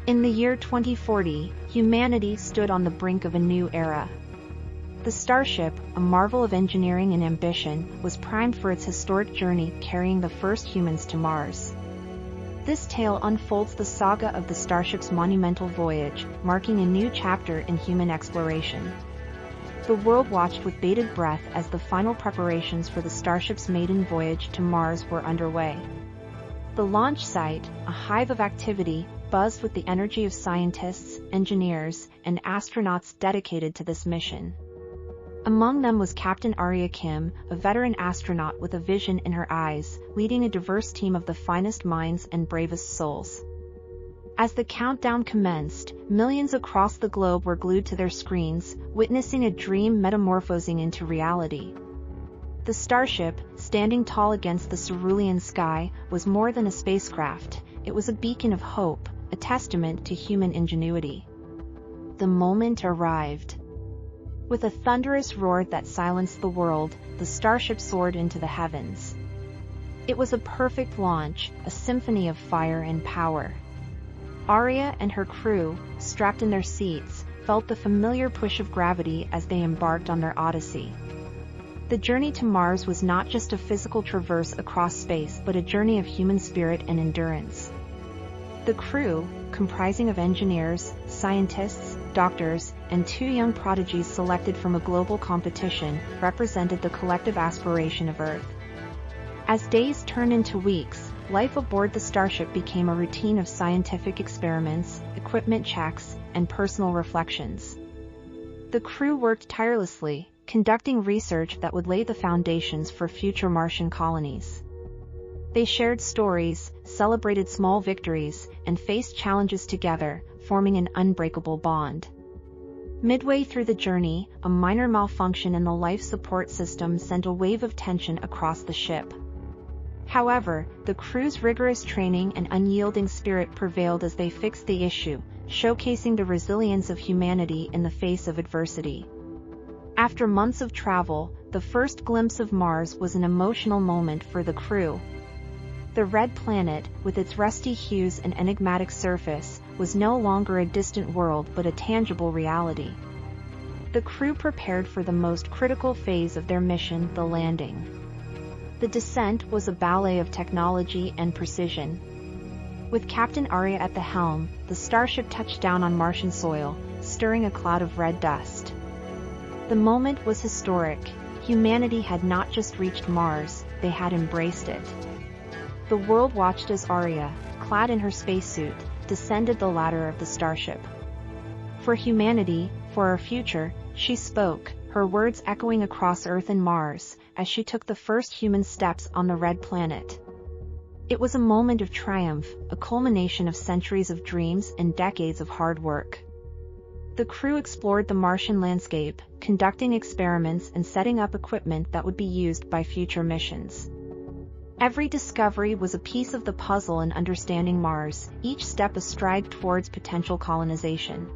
In the year 2040, humanity stood on the brink of a new era. The Starship, a marvel of engineering and ambition, was primed for its historic journey, carrying the first humans to Mars. This tale unfolds the saga of the Starship's monumental voyage, marking a new chapter in human exploration. The world watched with bated breath as the final preparations for the Starship's maiden voyage to Mars were underway. The launch site, a hive of activity, buzzed with the energy of scientists, engineers, and astronauts dedicated to this mission. Among them was Captain Arya Kim, a veteran astronaut with a vision in her eyes, leading a diverse team of the finest minds and bravest souls. As the countdown commenced, millions across the globe were glued to their screens, witnessing a dream metamorphosing into reality. The Starship, standing tall against the cerulean sky, was more than a spacecraft. It was a beacon of hope, a testament to human ingenuity. The moment arrived. With a thunderous roar that silenced the world, the Starship soared into the heavens. It was a perfect launch, a symphony of fire and power. Arya and her crew, strapped in their seats, felt the familiar push of gravity as they embarked on their Odyssey. The journey to Mars was not just a physical traverse across space but a journey of human spirit and endurance. The crew, comprising of engineers, scientists, doctors, and 2 young prodigies selected from a global competition, represented the collective aspiration of Earth. As days turned into weeks, life aboard the Starship became a routine of scientific experiments, equipment checks, and personal reflections. The crew worked tirelessly, conducting research that would lay the foundations for future Martian colonies. They shared stories, celebrated small victories, and faced challenges together, forming an unbreakable bond. Midway through the journey, a minor malfunction in the life support system sent a wave of tension across the ship. However, the crew's rigorous training and unyielding spirit prevailed as they fixed the issue, showcasing the resilience of humanity in the face of adversity. After months of travel, the first glimpse of Mars was an emotional moment for the crew. The red planet, with its rusty hues and enigmatic surface, was no longer a distant world but a tangible reality. The crew prepared for the most critical phase of their mission, the landing. The descent was a ballet of technology and precision. With Captain Arya at the helm, the Starship touched down on Martian soil, stirring a cloud of red dust. The moment was historic. Humanity had not just reached Mars, they had embraced it. The world watched as Arya, clad in her spacesuit, descended the ladder of the Starship. For humanity, for our future, she spoke, her words echoing across Earth and Mars, as she took the first human steps on the red planet. It was a moment of triumph, a culmination of centuries of dreams and decades of hard work. The crew explored the Martian landscape, conducting experiments and setting up equipment that would be used by future missions. Every discovery was a piece of the puzzle in understanding Mars, each step a stride towards potential colonization.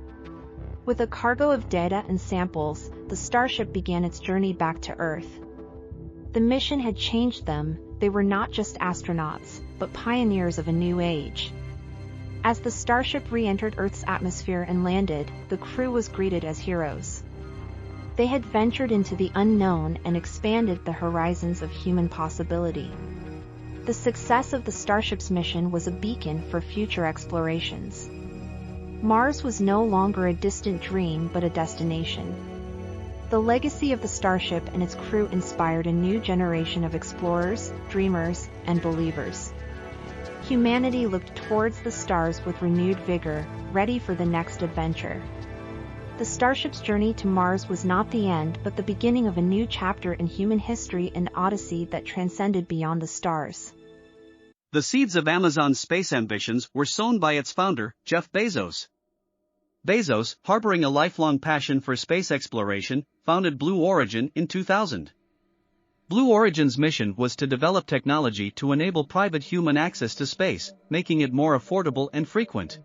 With a cargo of data and samples, the Starship began its journey back to Earth. The mission had changed them. They were not just astronauts, but pioneers of a new age. As the Starship re-entered Earth's atmosphere and landed, the crew was greeted as heroes. They had ventured into the unknown and expanded the horizons of human possibility. The success of the Starship's mission was a beacon for future explorations. Mars was no longer a distant dream but a destination. The legacy of the Starship and its crew inspired a new generation of explorers, dreamers, and believers. Humanity looked towards the stars with renewed vigor, ready for the next adventure. The Starship's journey to Mars was not the end but the beginning of a new chapter in human history, an odyssey that transcended beyond the stars. The seeds of Amazon's space ambitions were sown by its founder, Jeff Bezos. Bezos, harboring a lifelong passion for space exploration, founded Blue Origin in 2000. Blue Origin's mission was to develop technology to enable private human access to space, making it more affordable and frequent.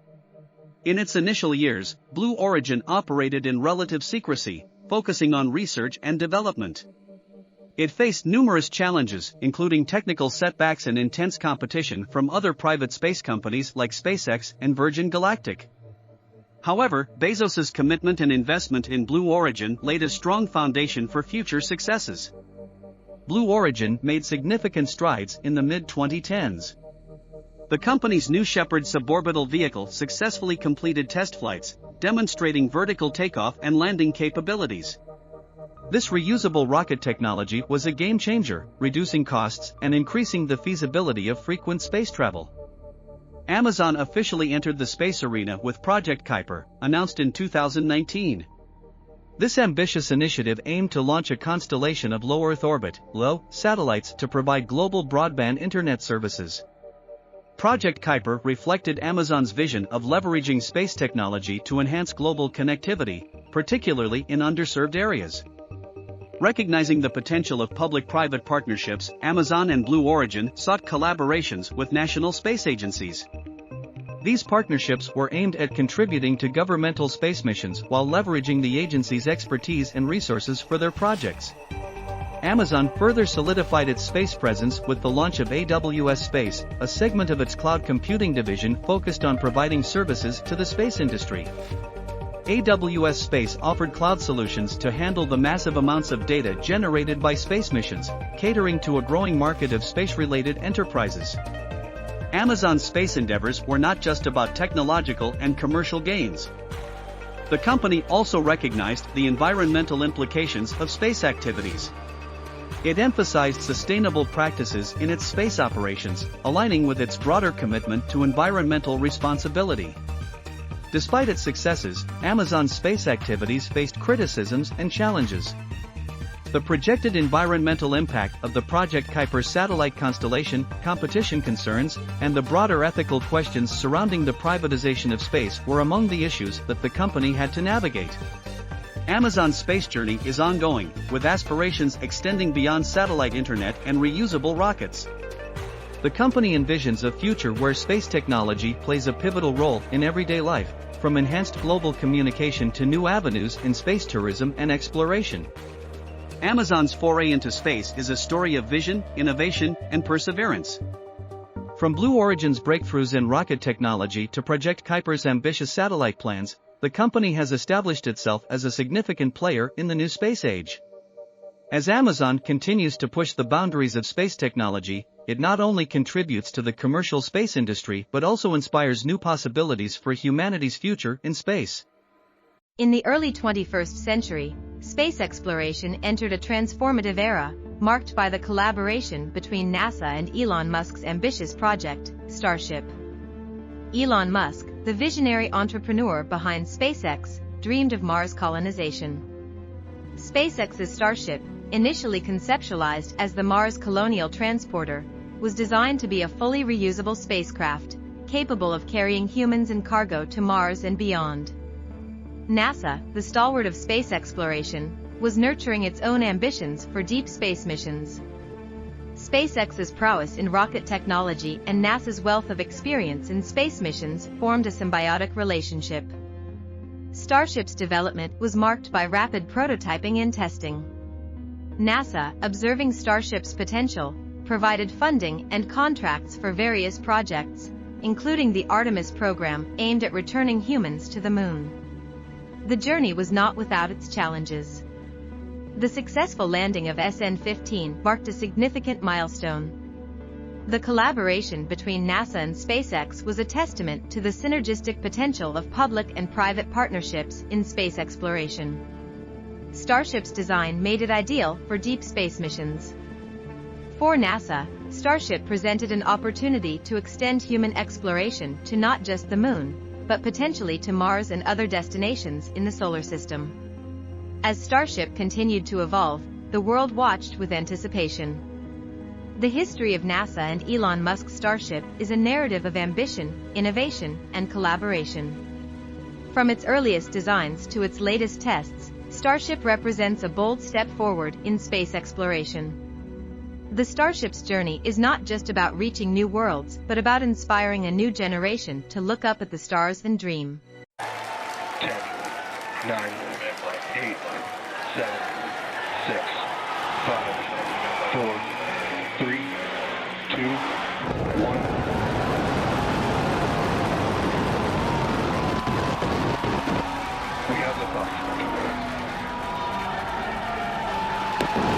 In its initial years, Blue Origin operated in relative secrecy, focusing on research and development. It faced numerous challenges, including technical setbacks and intense competition from other private space companies like SpaceX and Virgin Galactic. However, Bezos's commitment and investment in Blue Origin laid a strong foundation for future successes. Blue Origin made significant strides in the mid-2010s. The company's New Shepard suborbital vehicle successfully completed test flights, demonstrating vertical takeoff and landing capabilities. This reusable rocket technology was a game-changer, reducing costs and increasing the feasibility of frequent space travel. Amazon officially entered the space arena with Project Kuiper, announced in 2019. This ambitious initiative aimed to launch a constellation of low Earth orbit (LEO) satellites to provide global broadband internet services. Project Kuiper reflected Amazon's vision of leveraging space technology to enhance global connectivity, particularly in underserved areas. Recognizing the potential of public-private partnerships, Amazon and Blue Origin sought collaborations with national space agencies. These partnerships were aimed at contributing to governmental space missions while leveraging the agency's expertise and resources for their projects. Amazon further solidified its space presence with the launch of AWS Space, a segment of its cloud computing division focused on providing services to the space industry. AWS Space offered cloud solutions to handle the massive amounts of data generated by space missions, catering to a growing market of space-related enterprises. Amazon's space endeavors were not just about technological and commercial gains. The company also recognized the environmental implications of space activities. It emphasized sustainable practices in its space operations, aligning with its broader commitment to environmental responsibility. Despite its successes, Amazon's space activities faced criticisms and challenges. The projected environmental impact of the Project Kuiper satellite constellation, competition concerns, and the broader ethical questions surrounding the privatization of space were among the issues that the company had to navigate. Amazon's space journey is ongoing, with aspirations extending beyond satellite internet and reusable rockets. The company envisions a future where space technology plays a pivotal role in everyday life, from enhanced global communication to new avenues in space tourism and exploration. Amazon's foray into space is a story of vision, innovation, and perseverance. From Blue Origin's breakthroughs in rocket technology to Project Kuiper's ambitious satellite plans, the company has established itself as a significant player in the new space age. As Amazon continues to push the boundaries of space technology, it not only contributes to the commercial space industry but also inspires new possibilities for humanity's future in space. In the early 21st century, space exploration entered a transformative era, marked by the collaboration between NASA and Elon Musk's ambitious project, Starship. Elon Musk, the visionary entrepreneur behind SpaceX, dreamed of Mars colonization. SpaceX's Starship, initially conceptualized as the Mars Colonial Transporter, was designed to be a fully reusable spacecraft, capable of carrying humans and cargo to Mars and beyond. NASA, the stalwart of space exploration, was nurturing its own ambitions for deep space missions. SpaceX's prowess in rocket technology and NASA's wealth of experience in space missions formed a symbiotic relationship. Starship's development was marked by rapid prototyping and testing. NASA, observing Starship's potential, provided funding and contracts for various projects, including the Artemis program aimed at returning humans to the Moon. The journey was not without its challenges. The successful landing of SN-15 marked a significant milestone. The collaboration between NASA and SpaceX was a testament to the synergistic potential of public and private partnerships in space exploration. Starship's design made it ideal for deep space missions. For NASA, Starship presented an opportunity to extend human exploration to not just the Moon, but potentially to Mars and other destinations in the solar system. As Starship continued to evolve, the world watched with anticipation. The history of NASA and Elon Musk's Starship is a narrative of ambition, innovation, and collaboration. From its earliest designs to its latest tests, Starship represents a bold step forward in space exploration. The Starship's journey is not just about reaching new worlds, but about inspiring a new generation to look up at the stars and dream. 10, 9, 8, 7, 6, 5, 4, 3, 2, 1.